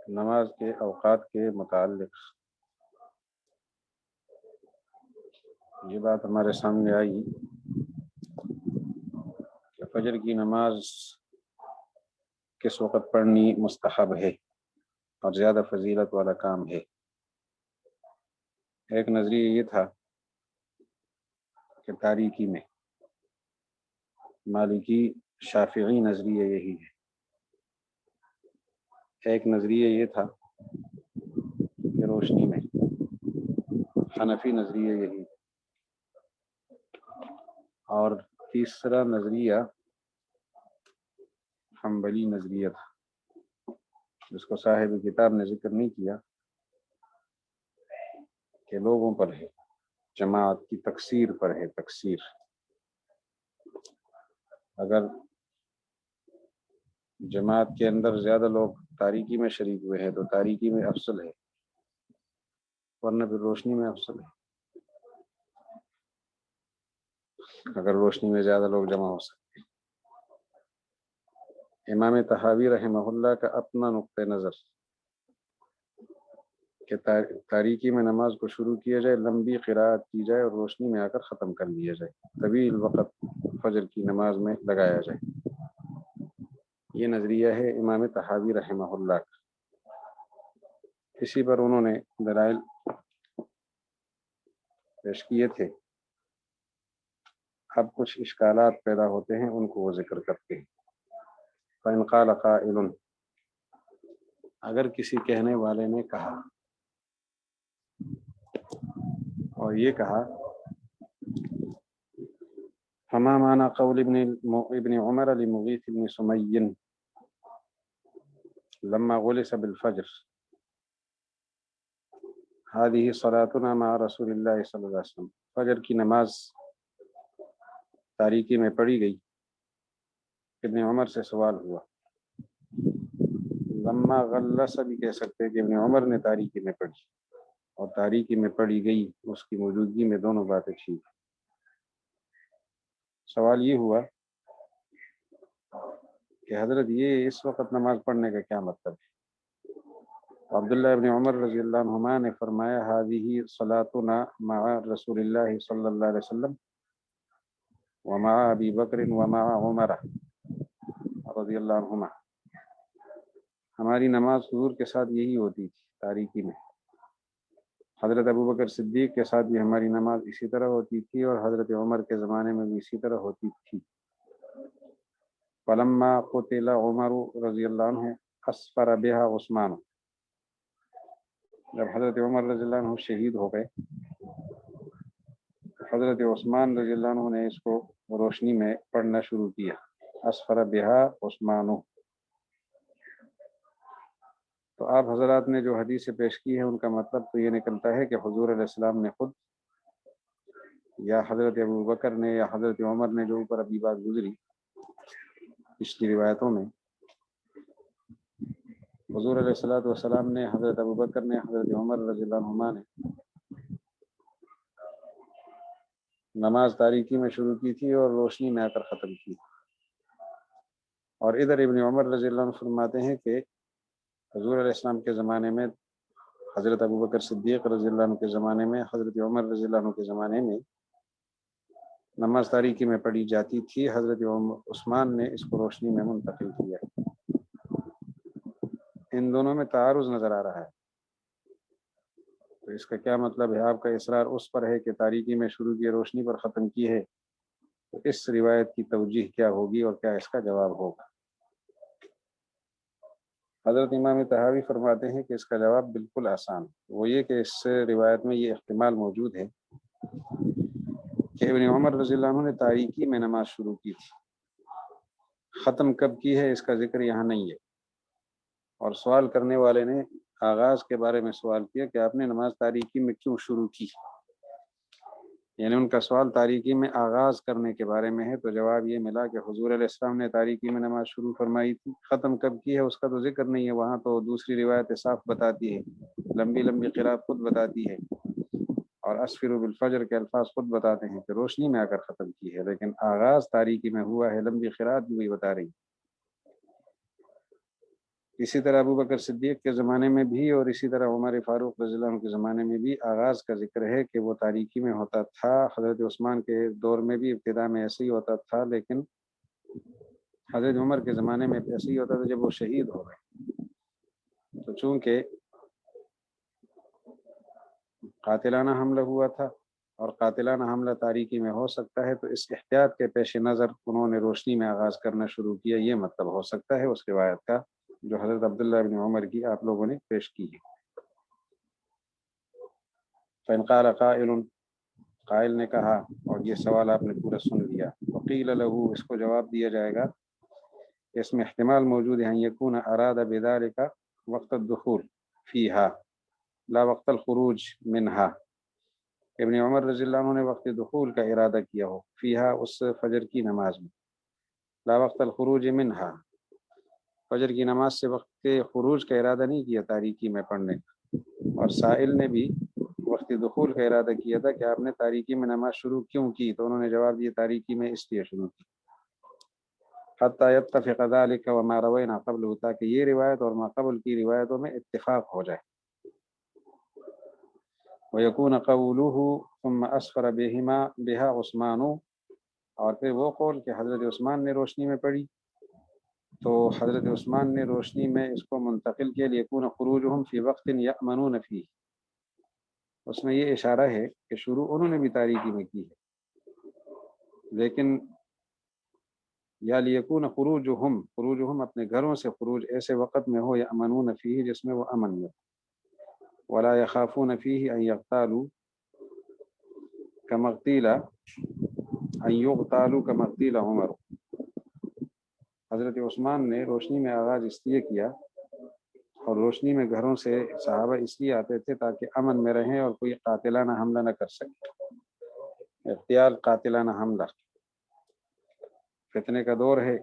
نماز کے اوقات کے متعلق یہ بات ہمارے سامنے آئی کہ فجر کی نماز کس وقت پڑھنی مستحب ہے اور زیادہ فضیلت والا کام ہے۔ ایک نظریہ یہ تھا کہ تاریکی میں، مالکی شافعی نظریہ یہی ہے۔ ایک نظریہ یہ تھا کہ روشنی میں، حنفی نظریہ یہی ہے۔ اور تیسرا نظریہ حنبلی نظریہ تھا، جس کو صاحب کتاب نے ذکر نہیں کیا، کہ لوگوں پر ہے، جماعت کی تکثیر پر ہے۔ تکثیر، اگر جماعت کے اندر زیادہ لوگ تاریکی میں شریک ہوئے ہیں تو تاریکی میں افضل ہے، ورنہ پھر روشنی میں افضل ہے، اگر روشنی میں زیادہ لوگ جمع ہو سکتے ہیں۔ امام طحاوی رحمہ اللہ کا اپنا نقطہ نظر کہ تاریکی میں نماز کو شروع کیا جائے، لمبی قرات کی جائے اور روشنی میں آ کر ختم کر لیا جائے، طویل وقت فجر کی نماز میں لگایا جائے۔ یہ نظریہ ہے امام طحاوی رحمہ اللہ کا۔ اسی پر انہوں نے دلائل پیش کیے تھے۔ اب کچھ اشکالات پیدا ہوتے ہیں، ان کو وہ ذکر کرتے ہیں۔ فَإِنْ قَالَ قَائِلٌ، اگر کسی کہنے والے نے کہا اور یہ کہا، فما معنى قول ابن عمر لمغيث بن سمي لما غلس بالفجر هذه صلاتنا مع رسول الله صلی اللہ علیہ وسلم۔ فجر کی نماز تاریکی میں پڑھی گئی۔ ابن عمر سے سوال ہوا، لما غلس بھی کہہ سکتے کہ ابن عمر نے تاریکی میں پڑھی اور تاریکی میں پڑھی گئی، اس کی موجودگی میں دونوں باتیں ٹھیک۔ سوال یہ ہوا کہ حضرت یہ اس وقت نماز پڑھنے کا کیا مطلب ہے؟ عبداللہ ابن عمر رضی اللہ عنہما نے فرمایا، هذه صلاتنا مع رسول اللہ صلی اللہ علیہ وسلم ومع ابی بکر ومع عمر رضی اللہ عنہما۔ ہماری نماز حضور کے ساتھ یہی ہوتی تھی تاریکی میں، حضرت ابو بکر صدیق کے ساتھ بھی ہماری نماز اسی طرح ہوتی تھی، اور حضرت عمر کے زمانے میں بھی اسی طرح ہوتی تھی۔ فلما قتل عمر رضی اللہ عنہ اسفر بها عثمان، جب حضرت عمر رضی اللہ عنہ شہید ہو گئے، حضرت عثمان رضی اللہ عنہ نے اس کو روشنی میں پڑھنا شروع کیا۔ اسفر بها عثمان، تو آپ حضرات نے جو حدیث پیش کی ہے ان کا مطلب تو یہ نکلتا ہے کہ حضور علیہ السلام نے خود یا حضرت ابو بکر نے یا حضرت عمر نے، جو اوپر ابھی بات گزری پچھلی روایتوں میں، حضور علیہ السلام نے، حضرت ابو بکر نے، حضرت عمر رضی اللہ عنہما نے نماز تاریکی میں شروع کی تھی اور روشنی میں آ کر ختم کی۔ اور ادھر ابن عمر رضی اللہ عنہ فرماتے ہیں کہ حضور علیہ السلام کے زمانے میں، حضرت ابو بکر صدیق رضی اللہ عنہ کے زمانے میں، حضرت عمر رضی اللہ عنہ کے زمانے میں نماز تاریکی میں پڑھی جاتی تھی، حضرت عثمان نے اس کو روشنی میں منتقل کیا۔ ان دونوں میں تعارض نظر آ رہا ہے، تو اس کا کیا مطلب ہے؟ آپ کا اصرار اس پر ہے کہ تاریکی میں شروع کی، روشنی پر ختم کی ہے، تو اس روایت کی توجیہ کیا ہوگی اور کیا اس کا جواب ہوگا؟ حضرت امام طحاوی فرماتے ہیں کہ اس کا جواب بالکل آسان، وہ یہ کہ اس روایت میں یہ احتمال موجود ہے کہ ابن عمر رضی اللہ عنہ نے تاریکی میں نماز شروع کی تھی، ختم کب کی ہے اس کا ذکر یہاں نہیں ہے، اور سوال کرنے والے نے آغاز کے بارے میں سوال کیا کہ آپ نے نماز تاریکی میں کیوں شروع کی، یعنی ان کا سوال تاریکی میں آغاز کرنے کے بارے میں ہے، تو جواب یہ ملا کہ حضور علیہ السلام نے تاریکی میں نماز شروع فرمائی تھی، ختم کب کی ہے اس کا تو ذکر نہیں ہے وہاں، تو دوسری روایت صاف بتاتی ہے، لمبی لمبی قرات خود بتاتی ہے، اور اسفروا بالفجر کے الفاظ خود بتاتے ہیں کہ روشنی میں آ کر ختم کی ہے، لیکن آغاز تاریکی میں ہوا ہے، لمبی قرات بھی وہی بتا رہی۔ اسی طرح ابو بکر صدیق کے زمانے میں بھی اور اسی طرح عمر فاروق رضی اللہ عنہ کے زمانے میں بھی آغاز کا ذکر ہے کہ وہ تاریکی میں ہوتا تھا۔ حضرت عثمان کے دور میں بھی ابتدا میں ایسے ہی ہوتا تھا، لیکن حضرت عمر کے زمانے میں ایسے ہی ہوتا تھا جب وہ شہید ہو گئے۔ تو چونکہ قاتلانہ حملہ ہوا تھا اور قاتلانہ حملہ تاریکی میں ہو سکتا ہے، تو اس احتیاط کے پیش نظر انہوں نے روشنی میں آغاز کرنا شروع کیا، یہ مطلب ہو سکتا ہے اس روایت کا جو حضرت عبداللہ بن عمر کی آپ لوگوں نے پیش کی ہے۔ فإن قال قائل، قائل نے کہا، اور یہ سوال آپ نے پورا سن لیا، وقیل له، اس کو جواب دیا جائے گا اس میں احتمال موجود ہے ان یکون اراد بذلك وقت الدخول فيها لا وقت الخروج منها، ابن عمر رضی اللہ عنہ نے وقت دخول کا ارادہ کیا ہو، فیہا اس فجر کی نماز میں، لا وقت الخروج منها، فجر کی نماز سے وقت خروج کا ارادہ نہیں کیا تاریکی میں پڑھنے کا۔ اور سائل نے بھی وقت دخول کا ارادہ کیا تھا کہ آپ نے تاریکی میں نماز شروع کیوں کی، تو انہوں نے جواب دیا تاریکی میں اس لیے شروع کی، حتی یتفق ذلك وما روینا قبله، تاکہ یہ روایت اور ما قبل کی روایتوں میں اتفاق ہو جائے۔ ویکون قوله ثم اسفر بها عثمان، اور پھر وہ قول کہ حضرت عثمان نے روشنی میں پڑھی، تو حضرت عثمان نے روشنی میں اس کو منتقل کیا، لیکون خروجهم فی وقت یأمنون فیہ، اس میں یہ اشارہ ہے کہ شروع انہوں نے بھی تاریکی میں کی ہے، لیکن یا لیکون خروجهم اپنے گھروں سے خروج ایسے وقت میں ہو یأمنون فیہ جس میں وہ امن میں، ولا یخافون فیہ ان یغتالوا كما اغتيل عمر، حضرت عثمان نے روشنی میں آغاز اس لیے کیا، اور روشنی میں گھروں سے صحابہ اس لیے آتے تھے تاکہ امن میں رہیں اور کوئی قاتلانہ حملہ نہ کر سکے۔ اغتیال قاتلانہ حملہ، فتنے کا دور ہے،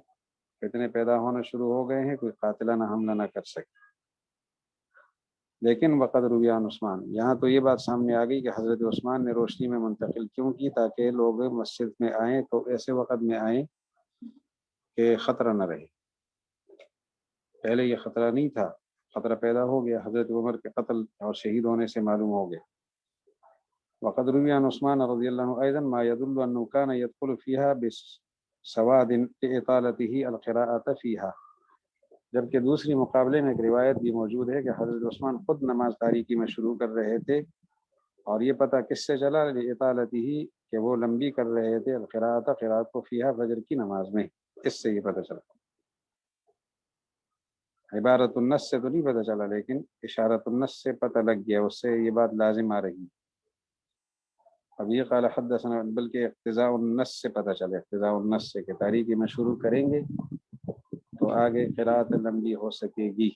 فتنے پیدا ہونا شروع ہو گئے ہیں، کوئی قاتلانہ حملہ نہ کر سکے۔ لیکن وقد روی عن عثمان، یہاں تو یہ بات سامنے آ گئی کہ حضرت عثمان نے روشنی میں منتقل کیوں کی، تاکہ لوگ مسجد میں آئیں تو ایسے وقت میں آئیں کہ خطرہ نہ رہے۔ پہلے یہ خطرہ نہیں تھا، خطرہ پیدا ہو گیا، حضرت عمر کے قتل اور شہید ہونے سے معلوم ہو گیا۔ وقد روی عن عثمان رضی اللہ عنہ ایضا ما يدل انه كان يدخل فيها بسواد لاطالته القراءة فيها، جبکہ دوسری مقابلے میں ایک روایت بھی موجود ہے کہ حضرت عثمان خود نماز تاریکی میں شروع کر رہے تھے، اور یہ پتہ کس سے چلا، لاطالته، کہ وہ لمبی کر رہے تھے، القراءة، قراءت کو، فیہا، فجر کی نماز میں، اس سے یہ پتہ چلا۔ عبارت النص سے تو نہیں پتہ چلا، لیکن اشارت النص سے پتہ لگ گیا، اس سے یہ بات لازم آ رہی۔ اب یہ قال حدثنا، بلکہ اقتضاء النص سے پتہ چلے، اقتضاء النص سے کہ تاریکی میں شروع کریں گے تو آگے قراءت لمبی ہو سکے گی۔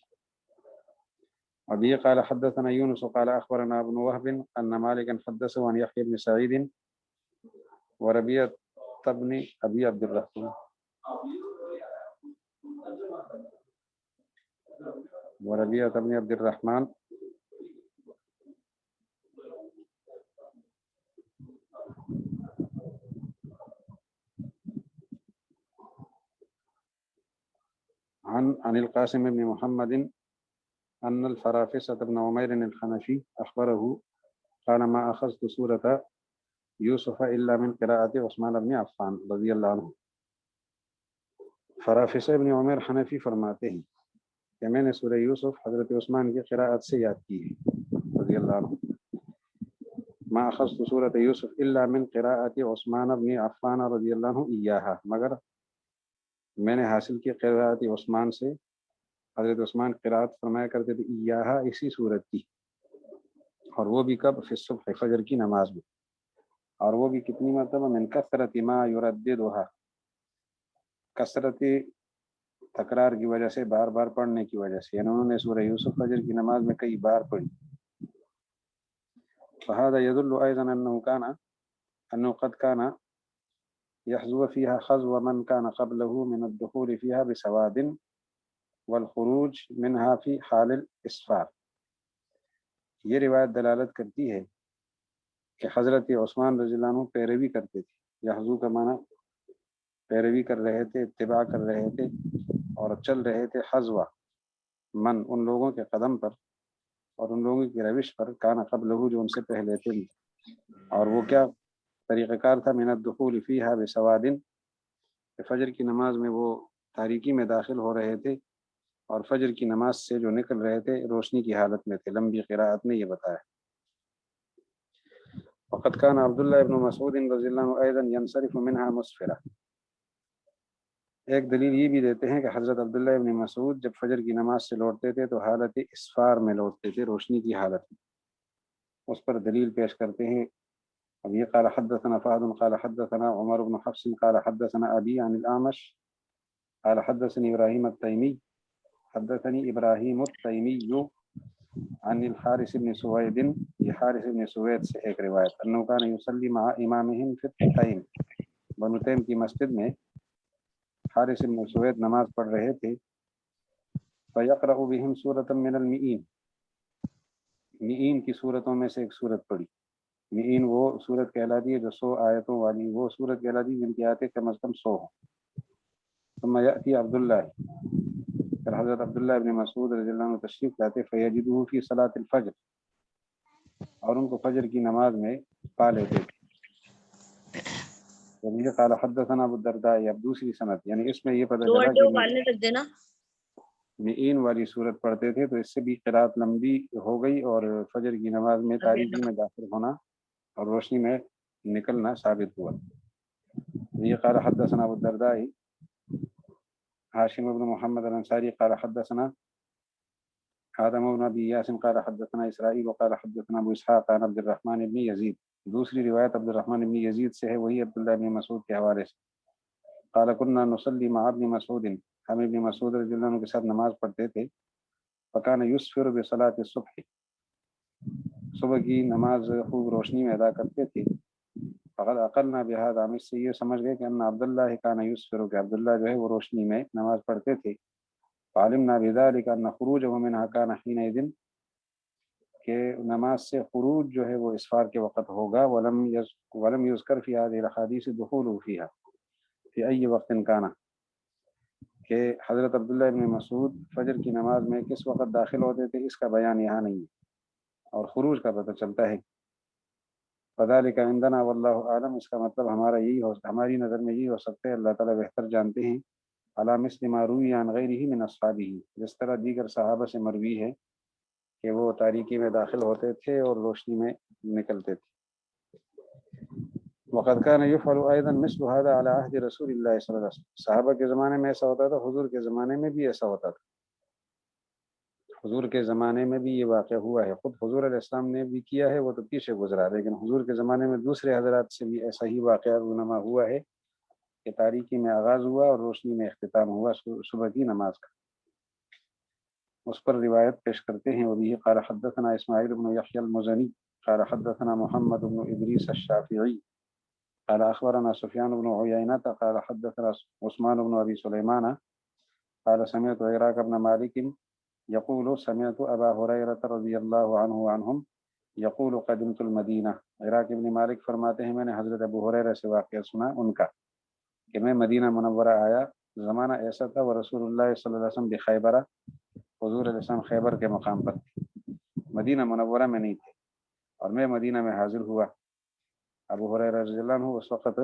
اب یہ قال حدثنا یونس قال اخبرنا ابن وهب ان مالكا حدثه عن يحيى بن سعيد وربيعة بن ابي عبد الرحمن عن القاسم بن محمد أن الفرافسة بن عمير الحنفي أخبره قال ما أخذت سورة يوسف إلا من قراءة عثمان بن عفان رضی اللہ عنہ۔ فرافسہ بن عمیر حنفی فرماتے ہیں کہ میں نے سورہ یوسف حضرت عثمان کی قراءت سے یاد کی ہے رضی اللہ عنہ۔ ما أخذت سورة يوسف إلا من قراءة عثمان بن عفان رضی اللہ عنہ إياها، مگر میں نے حاصل کی قراءت عثمان سے، حضرت عثمان قراءت فرمایا کرتے تھے ایہا، اسی صورت کی، اور وہ بھی کب، فی الصبح، فجر کی نماز میں، اور وہ بھی کتنی مرتبہ، من کثرت ما یرددها، کثرت تکرار کی وجہ سے، بار بار پڑھنے کی وجہ سے، یعنی انہوں نے سورہ یوسف فجر کی نماز میں کئی بار پڑھی۔ فهذا يدل ايضا انه قد كان يحذو فيها خذو من كان قبله من الدخول فيها بسواد والخروج منها في حال الاسفار۔ یہ روایت دلالت کرتی ہے کہ حضرت عثمان رضی اللہ عنہ پیروی کرتے تھے، یحذو کا معنی پیروی کر رہے تھے، اتباع کر رہے تھے، اور چل رہے تھے حذو من ان لوگوں کے قدم پر اور ان لوگوں کی روش پر، کان قبلہ جو ان سے پہلے تھے، اور وہ کیا طریقہ کار تھا، من الدخول فیہا بسواد، کہ فجر کی نماز میں وہ تاریکی میں داخل ہو رہے تھے اور فجر کی نماز سے جو نکل رہے تھے روشنی کی حالت میں تھے۔ لمبی قراءت نے یہ بتایا۔ وقد كان عبد الله بن مسعود رضی اللہ عنہ ايضا ينصرف منها مسفرا۔ ایک دلیل یہ بھی دیتے ہیں کہ حضرت عبداللہ ابن مسعود جب فجر کی نماز سے لوٹتے تھے تو حالت اسفار میں لوٹتے تھے، روشنی کی حالت میں۔ اس پر دلیل پیش کرتے ہیں۔ اب یہ قال حدثنا فهد قال حدثنا عمر بن حفص قال حدثنا ابي عن الاعمش قال حدثني ابراهيم التيمي حدثني ابراهيم التيمي عن الحارث بن سويد، یہ حارث بن سوید سے ایک روایت، انه كان يصلي مع امامهم في التيم، بنو تیم کی مسجد میں حارث بن سوید نماز پڑھ رہے تھے۔ فيقرأ بهم سورة من المئين، مئین کی صورتوں میں سے ایک صورت پڑھی۔ مئین وہ صورت کہلاتی ہے جو 100 آیتوں والی، وہ صورت کہلاتی ہے جن کی آیتیں کم از کم 100 ہوں۔ ثم يأتي عبداللہ، پھر حضرت عبداللہ ابن مسعود رضی اللہ عنہ تشریف لاتے، فیجدہ فی صلاۃ الفجر، اور ان کو فجر کی نماز میں پا لیتے تھے۔ یہ قال حدثنا ابو الدرداء، اب دوسری سند، یعنی اس میں یہ پتہ چلا کہ مئین والی صورت پڑھتے تھے تو اس سے بھی قرات لمبی ہو گئی اور فجر کی نماز میں تاریکی میں داخل ہونا اور روشنی میں نکلنا ثابت ہوا۔ یہ قال حدثنا ابو الدرداء هاشم بن محمد الانصاری قال حدثنا آدم بن ابی یاس قال حدثنا اسرائیل وقال حدثنا ابو اسحاق عن عبد الرحمن بن یزید، دوسری روایت عبد الرحمن بن یزید سے ہے، وہی عبداللہ بن مسعود کے حوالے سے۔ قال كنا نصلي مع ابن مسعود، ہم ابن مسعود رضی اللہ عنہ کے ساتھ نماز پڑھتے تھے۔ فكان يسفر بصلاة الصبح، صبح کی نماز خوب روشنی میں ادا کرتے تھے۔ فقد عقلنا بهذا، ہم اس سے یہ سمجھ گئے کہ ان عبداللہ كان يسفر، کہ عبداللہ جو ہے وہ روشنی میں نماز پڑھتے تھے۔ فعلمنا بذلك ان خروجه منها كان حينئذ، کہ نماز سے خروج جو ہے وہ اسفار کے وقت ہوگا۔ ولم يذكر في هذه الاحاديث الدخول فيها في اي وقت كان، کہ حضرت عبداللہ ابن مسعود فجر کی نماز میں کس وقت داخل ہوتے تھے اس کا بیان یہاں نہیں ہے، اور خروج کا پتہ چلتا ہے۔ فذلك عندنا واللہ اعلم، اس کا مطلب ہماری نظر میں یہی ہو سکتا ہے، اللہ تعالیٰ بہتر جانتے ہیں۔ علی مثل ما روی عن غیرہ من اصحابہ، جس طرح دیگر صحابہ سے مروی ہے کہ وہ تاریکی میں داخل ہوتے تھے اور روشنی میں نکلتے تھے۔ وقد كان يفعل ايضا مثل هذا على عهد رسول الله صلی اللہ علیہ وسلم، صحابہ کے زمانے میں ایسا ہوتا تھا، حضور کے زمانے میں بھی ایسا ہوتا تھا۔ حضور کے زمانے میں بھی یہ واقعہ ہوا ہے، خود حضور علیہ السلام نے بھی کیا ہے، وہ تو پیچھے گزرا، لیکن حضور کے زمانے میں دوسرے حضرات سے بھی ایسا ہی واقعہ رونما ہوا ہے کہ تاریکی میں آغاز ہوا اور روشنی میں اختتام ہوا صبح کی نماز کا۔ اس پر روایت پیش کرتے ہیں، وبه قال حدثنا اسماعیل بن یحیی المزنی قال حدثنا محمد بن ادریس الشافعی قال اخبرنا سفیان بن عیینہ قال حدثنا عثمان بن ابی سلیمان قال سمعت عراق بن مالک يقول سمعت ابا هريرة رضی اللہ عنہ عنہم یقول قدمت المدینہ، عراق ابن مالک فرماتے ہیں میں نے حضرت ابو ہریرہ سے واقعہ سنا ان کا کہ میں مدینہ منورہ آیا، زمانہ ایسا تھا وہ رسول اللہ صلی اللہ علیہ وسلم بخیبرہ، حضور علیہ السلام خیبر کے مقام پر تھے، مدینہ منورہ میں نہیں تھے، اور میں مدینہ میں حاضر ہوا۔ ابو ہریرہ رضی اللہ عنہ اس وقت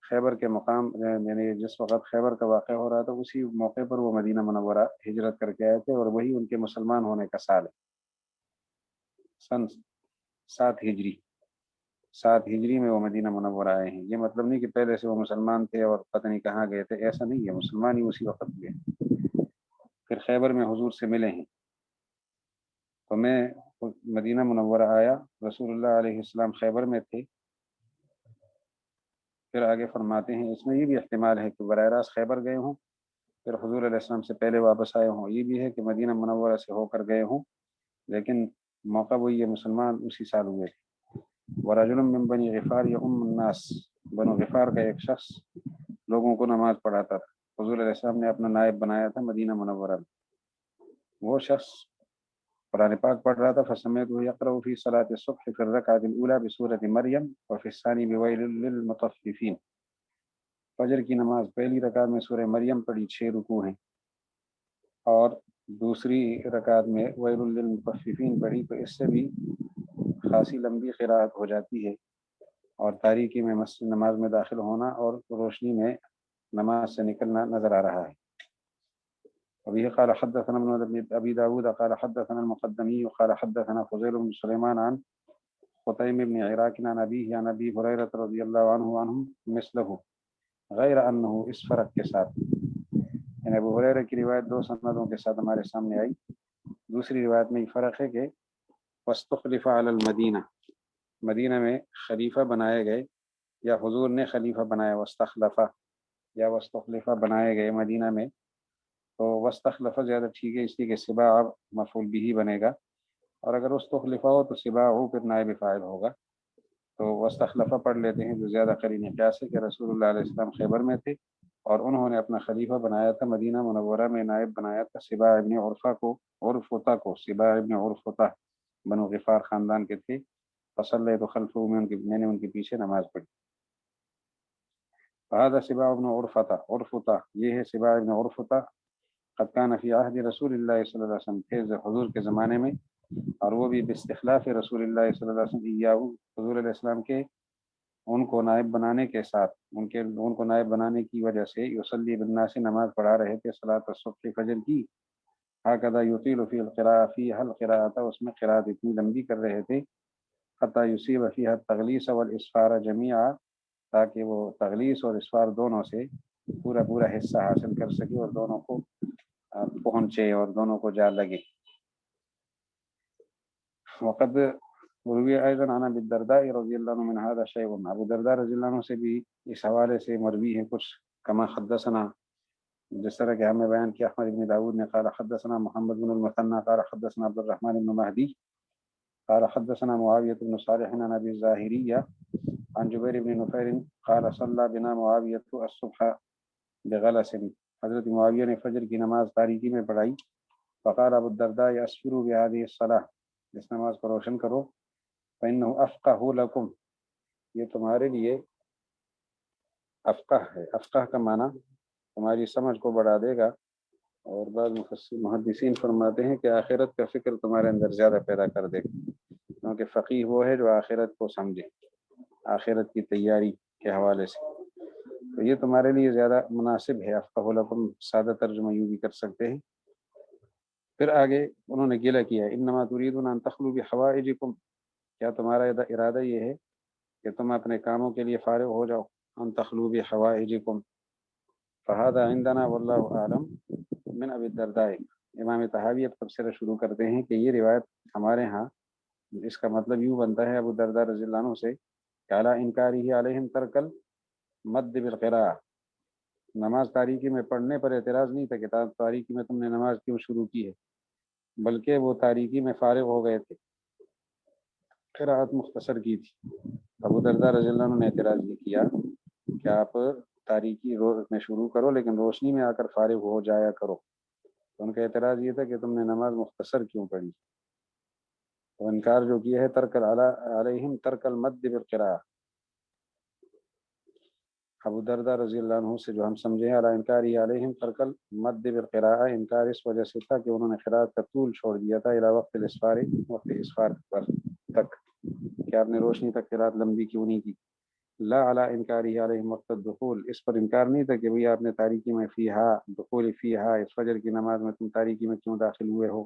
خیبر کے مقام، یعنی جس وقت خیبر کا واقعہ ہو رہا تھا اسی موقع پر وہ مدینہ منورہ ہجرت کر کے آئے تھے، اور وہی ان کے مسلمان ہونے کا سال ہے، سن 7 ہجری میں وہ مدینہ منورہ آئے ہیں۔ یہ مطلب نہیں کہ پہلے سے وہ مسلمان تھے اور پتہ نہیں کہاں گئے تھے، ایسا نہیں ہے، مسلمان ہی اسی وقت ہوئے، پھر خیبر میں حضور سے ملے ہیں۔ تو میں مدینہ منورہ آیا، رسول اللہ علیہ السلام خیبر میں تھے۔ پھر آگے فرماتے ہیں اس میں یہ بھی احتمال ہے کہ براہ راست خیبر گئے ہوں، پھر حضور علیہ السلام سے پہلے واپس آئے ہوں، یہ بھی ہے کہ مدینہ منورہ سے ہو کر گئے ہوں، لیکن موقع وہی ہے، مسلمان اسی سال ہوئے۔ ورجل من بنی غفار یؤم الناس، بنو غفار کا ایک شخص لوگوں کو نماز پڑھاتا تھا، حضور علیہ السلام نے اپنا نائب بنایا تھا مدینہ منورہ میں۔ وہ شخص قرآن پاک پڑھ رہا تھا، فسمعته يقرأ في صلاة الصبح في الركعة الأولى بسورة مریم وفي الثانية بويل للمطففين، فجر کی نماز پہلی رکعت میں سورہ مریم پڑھی، 6 رکوع ہیں، اور دوسری رکعت میں ویل للمطففین پڑھی تو اس سے بھی خاصی لمبی قراءت ہو جاتی ہے، اور تاریکی میں مسجد نماز میں داخل ہونا اور روشنی میں نماز سے نکلنا نظر آ رہا ہے۔ ابھی قال حدثنا ابن ابی داود قال حدثنا المقدمی قال حدثنا فضیل بن سلیمان عن قطیم بن عراق عن ابیہ عن ابی ہریرہ رضی اللہ عنہ مثلہ غیر انہ، اس فرق کے ساتھ، یعنی ابو ہریرہ کی روایت دو سندوں کے ساتھ ہمارے سامنے آئی، دوسری روایت میں یہ فرق ہے کہ واستخلف علی المدینہ، مدینہ میں خلیفہ بنائے گئے، یا حضور نے خلیفہ بنایا، واستخلفہ یا واستخلفہ بنائے گئے مدینہ میں، تو واستخلفہ زیادہ ٹھیک ہے، اس لیے کہ سباع مفعول بھی بنے گا، اور اگر واستخلفہ ہو تو سباع پھر نائب فاعل ہوگا، تو واستخلفہ پڑھ لیتے ہیں جو زیادہ قرین قیاس ہے کہ رسول اللہ علیہ السلام خیبر میں تھے اور انہوں نے اپنا خلیفہ بنایا تھا، مدینہ منورہ میں نائب بنایا تھا سباع ابن عرفطہ کو، سباع ابن عرفطہ بنو غفار خاندان کے تھے، فصلیت خلفہ، میں نے ان کے پیچھے نماز پڑھی۔ فهذا سباع ابن عرفطہ، یہ ہے سباع ابن عرفطہ، قد كان فی عہد رسول اللہ صلی اللہ علیہ وسلم، تھے حضور کے زمانے میں، اور وہ بھی باستخلاف رسول اللہ صلی اللہ علیہ وسلم ایاہو، حضور علیہ السلام کے ان کو نائب بنانے کے ساتھ، ان کو نائب بنانے کی وجہ سے یصلی بالناس، نماز پڑھا رہے تھے صلاۃ الصبح، فجر کی، ہکذا یطیل فی القراءۃ، فیہا القراءۃ، اس میں قراءت اتنی لمبی کر رہے تھے، حتی یصیب فیہا التغلیس والاسفار جمیعا، تاکہ وہ تغلیس اور اسفار دونوں سے پورا حصہ حاصل کر سکے اور دونوں کو پہنچے اور دونوں کو جا لگے۔ وقد روی ایضا عن ابی الدرداء رضی اللہ عنہ من هذا شیء، ابو الدرداء رضی اللہ عنہ سے بھی اس حوالے سے مروی ہے کچھ، کما حدثنا، جس طرح کہ ہمیں بیان کیا احمد بن داود نے، قال حدثنا محمد بن المثنى قال حدثنا عبد الرحمن بن مہدی قال حدثنا معاویہ بن صالح عن ابی الظاہریہ عن جبیر بن نفیر قال صلی بنا معاویہ الصبح بغلس، حضرت معاویہ نے فجر کی نماز تاریکی میں پڑھائی، فقال ابو الدرداء اسفروا بهذه الصلاة، اس نماز کو روشن کرو، فإنه افقہ لکم، یہ تمہارے لیے افقہ ہے، افقہ کا معنی تمہاری سمجھ کو بڑھا دے گا، اور بعض محدثین فرماتے ہیں کہ آخرت کا فکر تمہارے اندر زیادہ پیدا کر دے گا، کیونکہ فقیہ وہ ہے جو آخرت کو سمجھے، آخرت کی تیاری کے حوالے سے، تو یہ تمہارے لیے زیادہ مناسب ہے، افقہ لکم سادہ ترجمہ یوں بھی کر سکتے ہیں۔ پھر آگے انہوں نے گلہ کیا، انما تريدون ان تخلوا بحوائجکم، کیا تمہارا ارادہ یہ ہے کہ تم اپنے کاموں کے لیے فارغ ہو جاؤ، ان تخلوا بحوائجکم، فهذا عندنا والله اعلم من ابی الدرداء، امام طحاوی اب تفسیر شروع کرتے ہیں کہ یہ روایت ہمارے ہاں، اس کا مطلب یوں بنتا ہے ابو الدرداء رضی اللہ عنہ سے، کہ علی انکارہ علیہم ترک المد بالقراءۃ، نماز تاریکی میں پڑھنے پر اعتراض نہیں تھا کہ تاریکی میں تم نے نماز کیوں شروع کی ہے، بلکہ وہ تاریکی میں فارغ ہو گئے تھے، قراءت مختصر کی تھی۔ ابو درداء رضی اللہ عنہ نے اعتراض یہ کیا کہ آپ تاریکی میں شروع کرو لیکن روشنی میں آ کر فارغ ہو جایا کرو، تو ان کا اعتراض یہ تھا کہ تم نے نماز مختصر کیوں پڑھی، تو انکار جو کیا ہے ترک علیہم ترک المد بالقراءۃ، ابو درداء رضی اللہ عنہ سے جو ہم سمجھے علی انکاری علیہم ترک المد بالقراءۃ، انکار اس وجہ سے تھا کہ انہوں نے قراءت کا طول چھوڑ دیا تھا الی وقت الاسفار، وقت اسفار پر تک، کہ آپ نے روشنی تک قراءت لمبی کیوں نہیں کی، لا علی انکاری علیہم وقت الدخول، اس پر انکار نہیں تھا کہ بھئی آپ نے تاریکی میں فیہا دخول فیہا، اس فجر کی نماز میں تم تاریکی میں کیوں داخل ہوئے ہو۔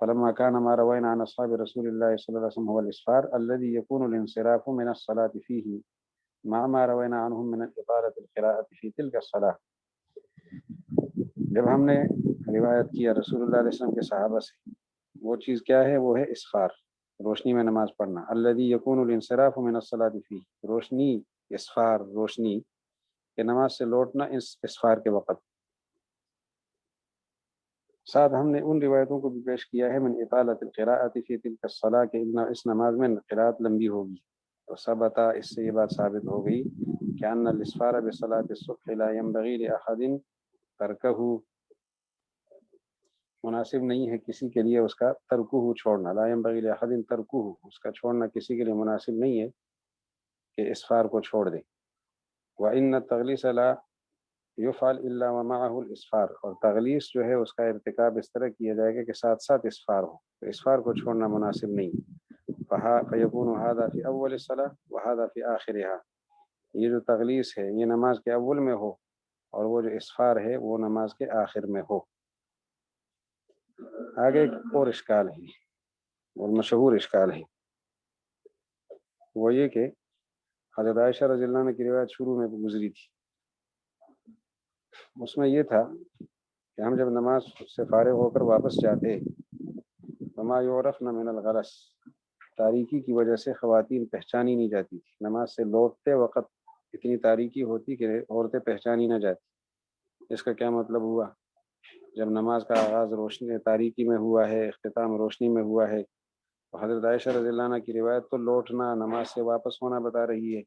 فلما كان ما روينا عن اصحاب رسول الله صلى الله عليه وسلم هو الاسفار الذي يكون الانصراف من الصلاة فيه مع ما روينا عنهم من اطالة القراءة في تلك الصلاة، جب ہم نے روایت کیا رسول اللہ علیہ وسلم کے صحابہ سے، وہ چیز کیا ہے، وہ ہے اسفار، روشنی میں نماز پڑھنا، الذي يكون الانصراف من الصلاة فيه، روشنی، اسفار، روشنی کہ نماز سے لوٹنا اس اسفار کے وقت، ساتھ ہم نے ان روایتوں کو بھی پیش کیا ہے من اطالت القراءۃ فی تلک الصلاۃ، کہ اس نماز میں قراءت لمبی ہوگی، تو ثبتا، اس سے یہ بات ثابت ہو گئی کہ ان الاسفار بصلاۃ الصبح لا ينبغي لاحد ترکہ، مناسب نہیں ہے کسی کے لیے اس کا ترکہ چھوڑنا، لا ينبغي لاحد ترکہ، اس کا چھوڑنا کسی کے لیے مناسب نہیں ہے کہ اسفار کو چھوڑ دے، وان التغلیس لا یفعل الا ومعه الاسفار، اور تغلیظ جو ہے اس کا ارتکاب اس طرح کیا جائے گا کہ ساتھ ساتھ اسفار ہو، تو اسفار کو چھوڑنا مناسب نہیں۔ فیکون هذا فی اول الصلاۃ وهذا فی آخرها، یہ جو تغلیظ ہے یہ نماز کے اول میں ہو، اور وہ جو اسفار ہے وہ نماز کے آخر میں ہو۔ آگے ایک اور اشکال ہے اور مشہور اشکال ہے، وہ یہ کہ حضرت عائشہ رضی اللہ عنہ کی روایت شروع میں گزری تھی، اس میں یہ تھا کہ ہم جب نماز سے فارغ ہو کر واپس جاتے، وما یعرفن من الغلس، تاریکی کی وجہ سے خواتین پہچانی نہیں جاتی تھی، نماز سے لوٹتے وقت اتنی تاریکی ہوتی کہ عورتیں پہچانی نہ جاتی۔ اس کا کیا مطلب ہوا؟ جب نماز کا آغاز روشنی تاریکی میں ہوا ہے، اختتام روشنی میں ہوا ہے، تو حضرت عائشہ رضی اللہ عنہ کی روایت تو لوٹنا، نماز سے واپس ہونا بتا رہی ہے،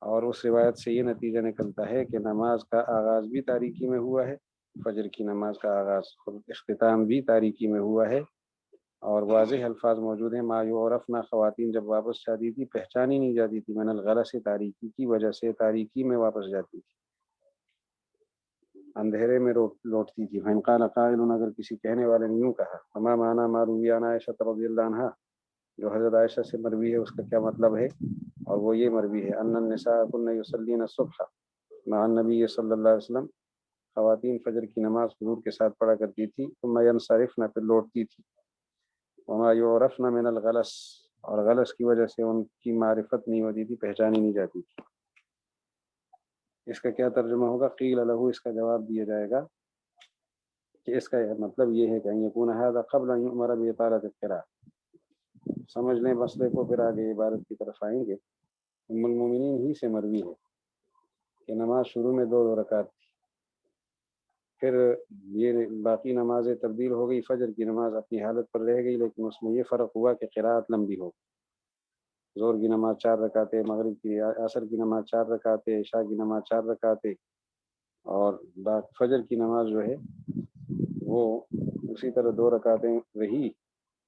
اور اس روایت سے یہ نتیجہ نکلتا ہے کہ نماز کا آغاز بھی تاریکی میں ہوا ہے، فجر کی نماز کا آغاز اختتام بھی تاریکی میں ہوا ہے، اور واضح الفاظ موجود ہیں، ما یعرفنا، خواتین جب واپس جاتی تھی پہچانی نہیں جاتی تھی، من الغلس، تاریکی کی وجہ سے تاریکی میں واپس جاتی تھی، اندھیرے میں لوٹتی تھی۔ فإن قال قائل، اگر کسی کہنے والے نے یوں کہا، فما معنی ما روی عن عائشہ رضی اللہ عنہا، جو حضرت عائشہ سے مروی ہے اس کا کیا مطلب ہے؟ اور وہ یہ مروی ہے، ان النساء کن یصلین الصبح مع النبی صلی اللہ علیہ وسلم، خواتین فجر کی نماز حضور کے ساتھ پڑھا کرتی تھی، ثم ینصرفن، پھر لوٹتی تھی، وما یعرفن من الغلس، اور غلس کی وجہ سے ان کی معرفت نہیں ہوتی تھی، پہچانی نہیں جاتی تھی۔ اس کا کیا ترجمہ ہوگا؟ قیل لہ، اس کا جواب دیا جائے گا کہ اس کا مطلب یہ ہے کہ ان یکون ھذا قبل ان یؤمر باطالۃ القراءۃ، سمجھ لیں مسئلے کو، پھر آگے عبارت کی طرف آئیں گے۔ ام المومنین ہی سے مروی ہے کہ نماز شروع میں 2 رکعت تھی، پھر یہ باقی نمازیں تبدیل ہو گئی، فجر کی نماز اپنی حالت پر رہ گئی، لیکن اس میں یہ فرق ہوا کہ قراءت لمبی ہو، ظہر کی نماز 4 رکعتیں، مغرب کی، عصر کی نماز 4 رکعتیں، عشاء کی نماز 4 رکعتیں، اور فجر کی نماز جو ہے وہ اسی طرح 2 رکعتیں رہی،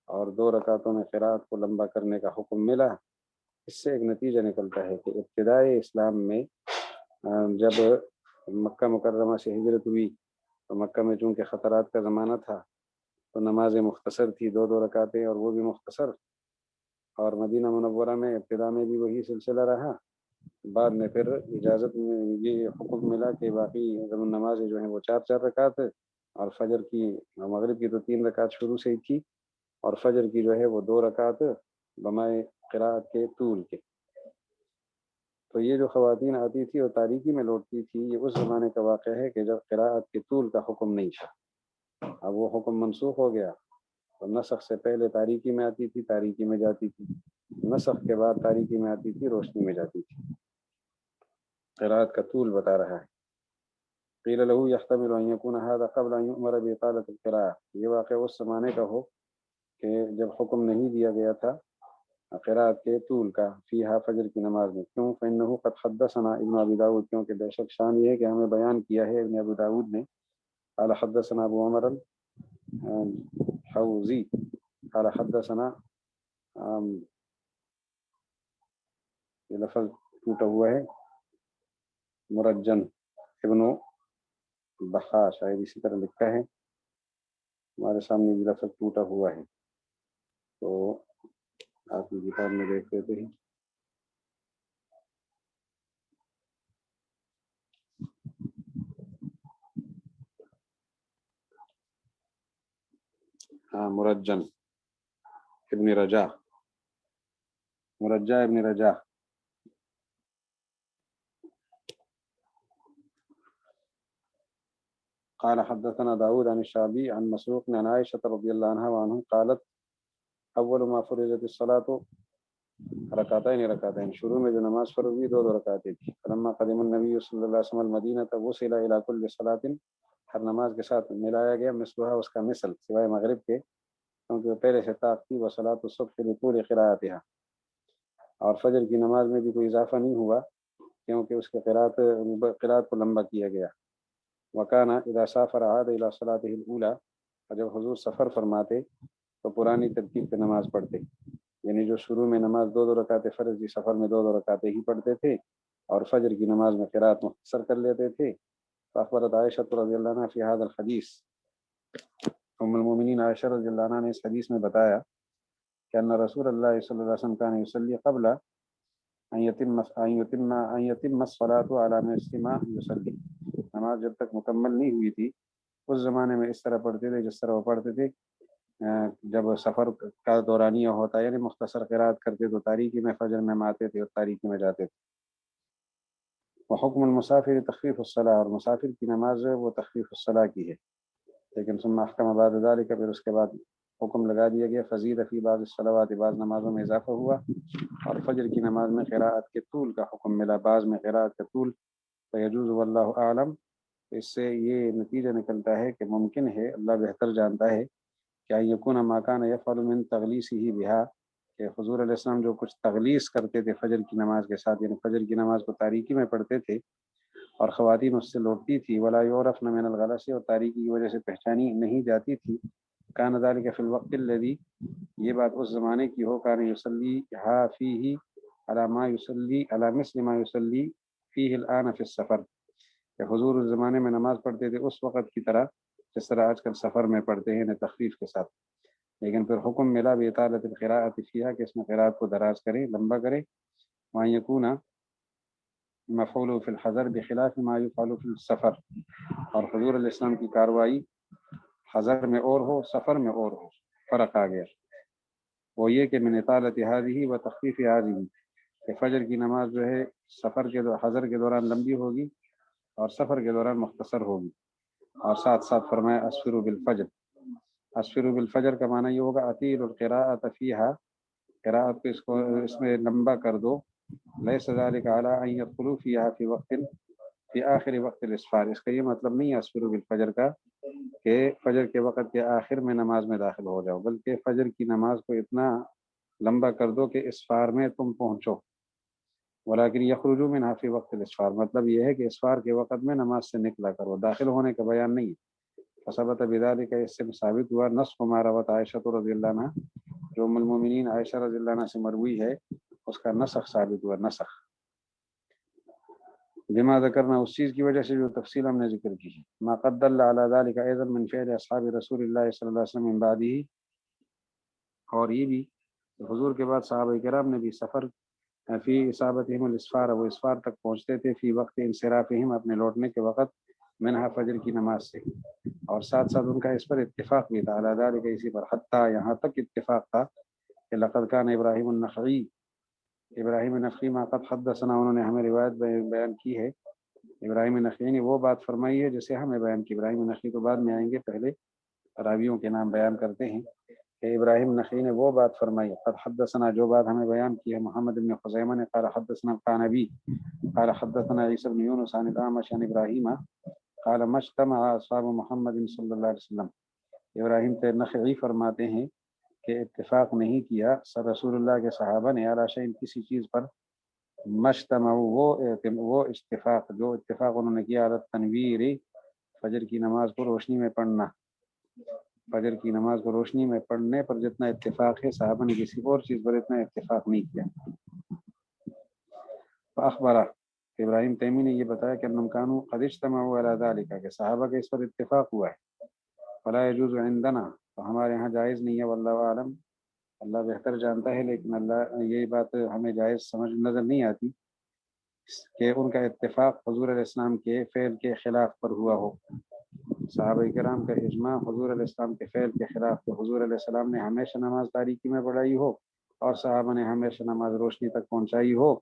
اور 2 رکعتوں میں قراءت کو لمبا کرنے کا حکم ملا۔ اس سے ایک نتیجہ نکلتا ہے کہ ابتدائی اسلام میں جب مکہ مکرمہ سے ہجرت ہوئی تو مکہ میں چونکہ خطرات کا زمانہ تھا تو نمازیں مختصر تھی، 2 رکعتیں، اور وہ بھی مختصر، اور مدینہ منورہ میں ابتدا میں بھی وہی سلسلہ رہا، بعد میں پھر اجازت میں یہ حکم ملا کہ باقی نمازیں جو ہیں وہ 4 رکعت، اور فجر کی، مغرب کی تو 3 رکعت شروع سے ہی تھی، اور فجر کی جو ہے وہ 2 رکعت بمائے قراءت کے طول کے۔ تو یہ جو خواتین آتی تھی اور تاریکی میں لوٹتی تھی، یہ اس زمانے کا واقعہ ہے کہ جب قراءت کے طول کا حکم نہیں تھا، اب وہ حکم منسوخ ہو گیا، تو نسخ سے پہلے تاریکی میں آتی تھی، تاریکی میں جاتی تھی، نسخ کے بعد تاریکی میں آتی تھی، روشنی میں جاتی تھی۔ قراءت کا طول بتا رہا ہے۔ قیل له يحتمل ان يكون هذا قبل ان يؤمر باطالة القراءة، یہ واقعہ اس زمانے کا ہو کہ جب حکم نہیں دیا گیا تھا قراءت کے طول کا، فیہا، فجر کی نماز میں۔ کیوں؟ فإنه قد حدثنا ابن ابی داود، کیونکہ بے شک شان یہ ہے کہ ہمیں بیان کیا ہے ابن ابی داود نے، قال حدثنا ابو عمر الحوزی قال حدثنا، یہ لفظ ٹوٹا ہوا ہے، مرجن ابن بخا، شاید اسی طرح لکھا ہے، ہمارے سامنے یہ لفظ ٹوٹا ہوا ہے، تو آپ کی کتاب میں دیکھ لیتے ہیں۔ ہاں، مرجن ابن رجا، مرجع ابن رجا۔ قال حدثنا داود عن الشعبي عن مسروق عن عائشة رضي الله عنها وعنه قالت اول ما فرضت الصلاة رکعتين، شروع میں جو نماز فرض ہوئی 2 رکعتیں تھی، فلما قدم النبي صلی اللہ علیہ وسلم المدینہ، تب وصل الى كل صلاة، ہر نماز کے ساتھ ملایا گیا، مثلها، اس کا مثل، سوائے مغرب کے، کیونکہ وہ پہلے سے طاق تھی، وصلاة الصبح لطول قراءتها، اور فجر کی نماز میں بھی کوئی اضافہ نہیں ہوا کیونکہ اس کے قراءت کو لمبا کیا گیا۔ وکانا اذا سافر عاد الى صلاته الاولى، اور جب حضور سفر فرماتے تو پرانی ترتیب پہ نماز پڑھتے، یعنی جو شروع میں نماز 2 رکعتیں فرض کی، سفر میں 2 رکعتیں ہی پڑھتے تھے، اور فجر کی نماز میں قرات مختصر کر لیتے تھے۔ فاخبرت عائشہ رضی اللہ عنہ فی هذا الحدیث، ام المومنین عائشہ رضی اللہ عنہ نے اس حدیث میں بتایا کہ ان رسول اللہ صلی اللہ علیہ وسلم کان یصلی قبل ان یتم الصلاة علی مثل ما یصلی، نماز جب تک مکمل نہیں ہوئی تھی اس زمانے میں اس طرح پڑھتے تھے جس طرح وہ پڑھتے تھے جب سفر کا دورانیہ ہوتا، یعنی مختصر قرات کرتے تو تاریکی میں فجر میں آتے تھے اور تاریکی میں جاتے تھے۔ وحکم المسافر تخفیف الصلاۃ، اور مسافر کی نماز وہ تخفیف الصلاۃ کی ہے، لیکن ثم احکم بعد ذلك، پھر اس کے بعد حکم لگا دیا گیا فزید فی بعض الصلوات، بعض نمازوں میں اضافہ ہوا، اور فجر کی نماز میں قراءت کے طول کا حکم ملا، بعض میں قراءت کا طول فیجوز واللہ اعلم۔ اس سے یہ نتیجہ نکلتا ہے کہ ممکن ہے، اللہ بہتر جانتا ہے، کہ یکون ما کان یفعل من تغلیسہ بہا، کہ حضور علیہ السلام جو کچھ تغلیس کرتے تھے فجر کی نماز کے ساتھ، یعنی فجر کی نماز کو تاریکی میں پڑھتے تھے اور خواتین اس سے لوٹتی تھی، ولا یعرفن من الغلس، اور تاریکی کی وجہ سے پہچانی نہیں جاتی تھی، کان ذلک فی الوقت الذی، یہ بات اس زمانے کی ہو، کان یصلی ہا فیہ علی ما یصلی علی مثل ما یصلی فیہ الان فی السفر، کہ حضور اس زمانے میں نماز پڑھتے تھے اس وقت کی طرح جس طرح آج کل سفر میں پڑھتے ہیں، تخفیف کے ساتھ، لیکن پھر حکم ملا بإطالۃ القراءۃ فیہا، کہ اس میں قراءت کو دراز کریں، لمبا کریں، وان یکون مفعول فی الحضر بخلاف ما یفعل فی السفر، اور حضور علیہ السلام کی کاروائی حضر میں اور ہو، سفر میں اور ہو، فرق آ گیا، وہ یہ کہ من اطالۃ ہذہ و تخفیف ہذہ، کہ فجر کی نماز جو ہے سفر کے حضر کے دوران لمبی ہوگی اور سفر کے دوران مختصر ہوگی، اور ساتھ ساتھ فرمایا اسفروا بالفجر، اسفروا بالفجر کا معنی یہ ہوگا اطیلوا القراءۃ فیہا، قراءت کو اس میں لمبا کر دو، لیس ذلک علی ان یدخلوا فیہا فی وقت فی آخر وقت الاسفار، اس کا یہ مطلب نہیں ہے اسفروا بالفجر کا کہ فجر کے وقت کے آخر میں نماز میں داخل ہو جاؤ، بلکہ فجر کی نماز کو اتنا لمبا کر دو کہ اسفار میں تم پہنچو، ولیکن یخرجوا منہا فی وقت الاسفار، مطلب یہ ہے کہ اسفار کے وقت میں نماز سے نکلا کرو، داخل ہونے کا بیان نہیں ہے۔ فثبت بذلک، اس سے ثابت ہوا نسخ ما روت عائشہ رضی اللہ عنہ، جو ام المومنین عائشہ رضی اللہ عنہ سے مروی ہے اس کا نسخ ثابت ہوا، نسخ بما ذکرنا، اس چیز کی وجہ سے جو تفصیل ہم نے ذکر کی ہے، ما قد دل علی ذلک ایضا من فعل اصحاب رسول اللہ صلی اللہ علیہ وسلم من بعدہ، اور یہ بھی حضور کے بعد صحابہ کرام نے بھی سفر فی اصابتہم الاسفار، وہ اسفار تک پہنچتے تھے، فی وقت انصرافہم، اپنے لوٹنے کے وقت، منہا فجر کی نماز سے، اور ساتھ ساتھ ان کا اس پر اتفاق بھی تھا، علی ذلک، اسی پر، حتیٰ یہاں تک اتفاق تھا کہ لقد کان ابراہیم النخعی، ابراہیم نخعی ما قد حدثنا، انہوں نے ہمیں روایت بیان کی ہے، ابراہیم نخعی نے وہ بات فرمائی ہے جسے ہمیں بیان کی، ابراہیم نخعی تو بعد میں آئیں گے، پہلے راویوں کے نام بیان کرتے ہیں، کہ ابراہیم نخعی نے وہ بات فرمائی، قد حدثنا، جو بات ہمیں بیان کی ہے، محمد بن خزیمہ نے قال حدثنا القعنبی قال حدثنا عیسی بن یونس عن الاعمش عن ابراہیم قال ما اجتمع اصحاب محمد صلی اللہ علیہ وسلم، ابراہیم نخعی فرماتے ہیں کہ اتفاق نہیں کیا رسول اللہ کے صحابہ نے علی شیء، کسی چیز پر، مجتمع، وہ اتفاق، جو اتفاق انہوں نے کیا، علی تنویر، فجر کی نماز کو روشنی میں پڑھنا، فجر کی نماز کو روشنی میں پڑھنے پر جتنا اتفاق ہے، صحابہ نے کسی اور چیز پر اتنا اتفاق نہیں کیا۔ فاخبرہ، ابراہیم تیمی نے یہ بتایا کہ انہم کانوا قد اجتمعوا علی ذلک، کہ صحابہ کے اس پر اتفاق ہوا ہے، فلا یجوز عندنا، تو ہمارے ہاں جائز نہیں ہے، واللہ اعلم، اللہ بہتر جانتا ہے، لیکن اللہ، یہ بات ہمیں جائز سمجھ نظر نہیں آتی کہ ان کا اتفاق حضور علیہ السلام کے فعل کے خلاف پر ہوا ہو، صحابہ کرام کا اجماع حضور علیہ السلام کے فعل کے خلاف، کہ حضور علیہ السلام نے ہمیشہ نماز تاریکی میں پڑھائی ہو اور صحابہ نے ہمیشہ نماز روشنی تک پہنچائی ہو،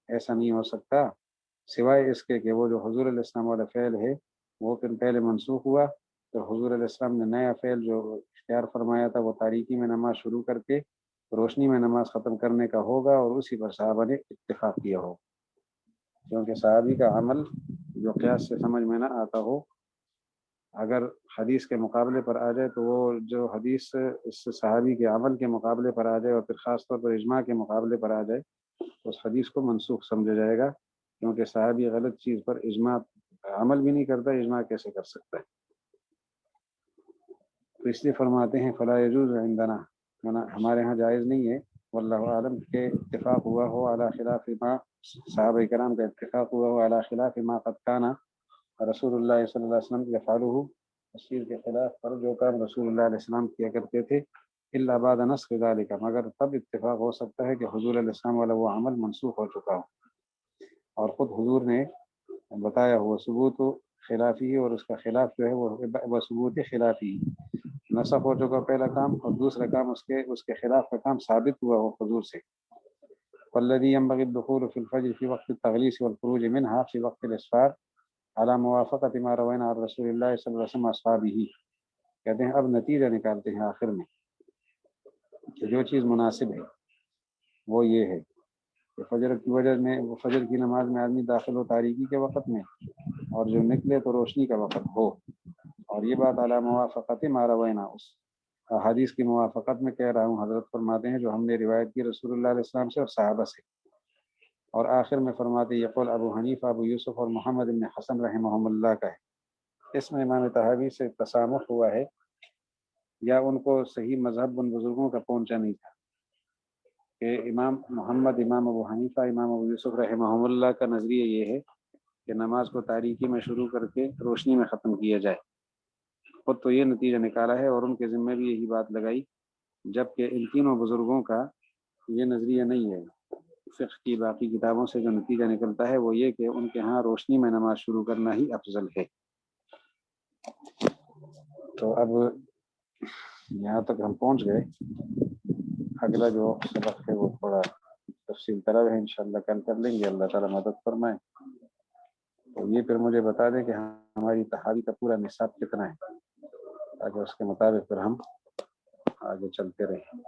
ایسا نہیں ہو سکتا، سوائے اس کے کہ وہ جو حضور علیہ السلام والا فعل ہے وہ پھر پہلے منسوخ ہوا، تو حضور علیہ السلام نے نیا فعل جو اختیار فرمایا تھا وہ تاریکی میں نماز شروع کر کے روشنی میں نماز ختم کرنے کا ہوگا، اور اسی پر صحابہ نے اتفاق کیا ہو، کیونکہ صحابی کا عمل جو قیاس سے سمجھ میں نہ آتا ہو، اگر حدیث کے مقابلے پر آ جائے تو وہ جو حدیث اس صحابی کے عمل کے مقابلے پر آ جائے، اور پھر خاص طور پر اجماع کے مقابلے پر آ جائے، تو اس حدیث کو منسوخ سمجھا جائے گا، کیونکہ صحابی غلط چیز پر اجماع عمل بھی نہیں کرتا، اجماع کیسے کر سکتا ہے؟ تو اس لیے فرماتے ہیں فلا یجوز عندنا، ہمارے ہاں جائز نہیں ہے، واللہ عالم کے اتفاق ہوا ہو علی خلاف ما صحابہ کرام کا اتفاق ہوا ہو علی خلاف ما قد کانا رسول اللہ صلی اللہ علیہ وسلم یفعلہ، تشریع کے خلاف پر جو کام رسول اللہ علیہ السلام کیا کرتے تھے، الا بعد نسخ ذلك، مگر تب اتفاق ہو سکتا ہے کہ حضور علیہ السلام والا وہ عمل منسوخ ہو چکا ہو اور خود حضور نے بتایا ہوا ثبوت خلافی ہے، اور اس کا خلاف جو ہے وہ ثبوت خلافی، نسخ ہو چکا پہلا کام اور دوسرا کام اس کے خلاف کا کام ثابت ہوا ہو حضور سے۔ والذی ينبغي الدخول في الفجر في وقت التغلیس والخروج منها في وقت الاسفار على موافقت ما روینا عن رسول اللہ صلی اللہ علیہ وسلم اصحابہ، کہتے ہیں اب نتیجہ نکالتے ہیں آخر میں کہ جو چیز مناسب ہے وہ یہ ہے کہ فجر کی وجہ میں فجر کی نماز میں آدمی داخل ہو تاریکی کے وقت میں، اور جو نکلے تو روشنی کا وقت ہو، اور یہ بات علی موافقت ما روینا، اس حدیث کی موافقت میں کہہ رہا ہوں، حضرت فرماتے ہیں جو ہم نے روایت کی رسول اللہ علیہ السلام سے اور صحابہ سے، اور آخر میں فرماتے یہ قول ابو حنیفہ، ابو یوسف اور محمد بن حسن رحمہم اللہ کا ہے۔ اس میں امام طحاوی سے تسامح ہوا ہے یا ان کو صحیح مذہب ان بزرگوں کا پہنچا نہیں تھا کہ امام محمد، امام ابو حنیفہ، امام ابو یوسف رحمہم اللہ کا نظریہ یہ ہے کہ نماز کو تاریکی میں شروع کر کے روشنی میں ختم کیا جائے، خود تو یہ نتیجہ نکالا ہے اور ان کے ذمہ بھی یہی بات لگائی، جبکہ ان تینوں بزرگوں کا یہ نظریہ نہیں ہے۔ فقہ کی باقی کتابوں سے جو نتیجہ نکلتا ہے وہ یہ کہ ان کے ہاں روشنی میں نماز شروع کرنا ہی افضل ہے۔ تو اب یہاں تک ہم پہنچ گئے، اگلا جو سبق ہے وہ تھوڑا تفصیل طلب ہے، انشاءاللہ کل کر لیں گے، اللہ تعالیٰ مدد فرمائے۔ تو یہ پھر مجھے بتا دیں کہ ہماری تحاوی کا پورا نصاب کتنا ہے، تاکہ اس کے مطابق پھر ہم آگے چلتے رہیں۔